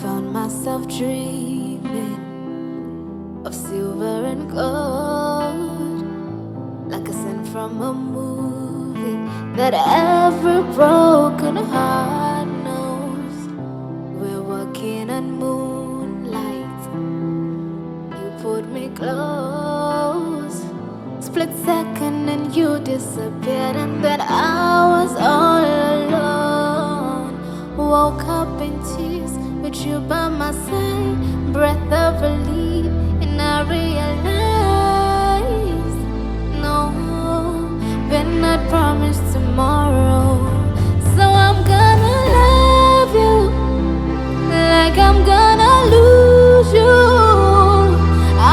found myself dreaming of silver and gold, like a scene from a movie that every broken heart knows. We're walking on moonlight, you pulled me close. Split second and you disappeared, and then I was all alone. Woke up in tears with you by my side, breath of relief, and I realized, no, we're not promised tomorrow. So I'm gonna love you like I'm gonna lose you.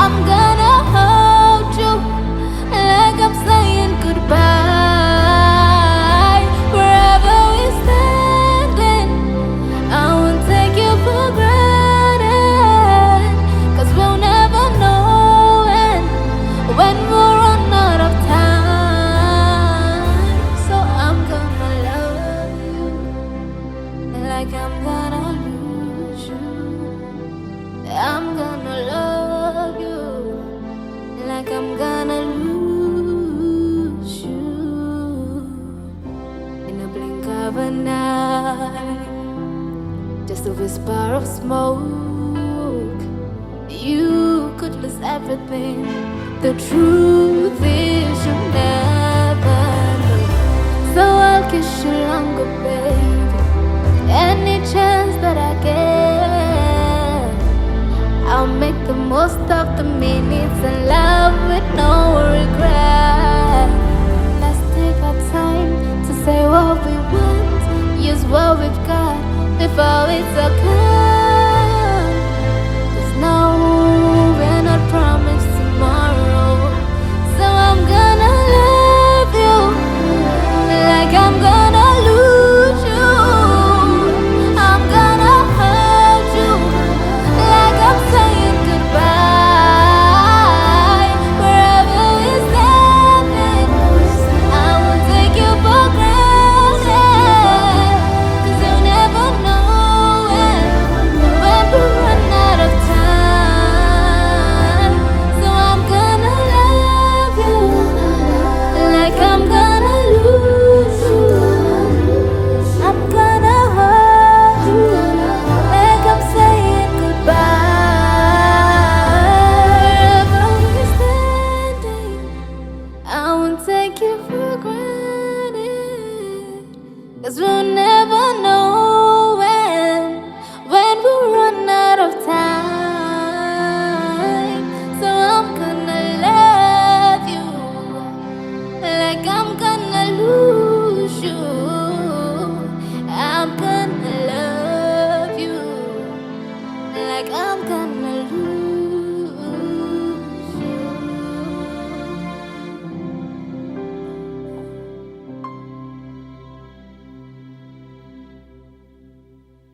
I'm gonna hold you like I'm saying goodbye. Wherever we're standing, I won't take you for granted, 'cause we'll never know when we'll run out of time. So I'm gonna love you like I'm gonna lose you. I'm gonna love you like I'm gonna lose you. In a blink of an eye, just a whisper of smoke, you could lose everything. The truth is you never know. So I'll kiss you longer, baby, any chance that I get. I'll make the most of the minutes in love with no regret. Let's take our time to say what we want, use what we've got before it's all gone. 'Cause no, we're not promised tomorrow. So I'm gonna love you like I'm gonna lose you. I'm gonna hold you like I'm saying goodbye. Wherever we're standing, I won't take you for granted, 'cause you'll never know when we run out of time. So I'm gonna love you like I'm gonna lose you. I'm gonna hold you like I'm saying goodbye. Wherever we're standing, I won't take you for granted, 'cause we'll never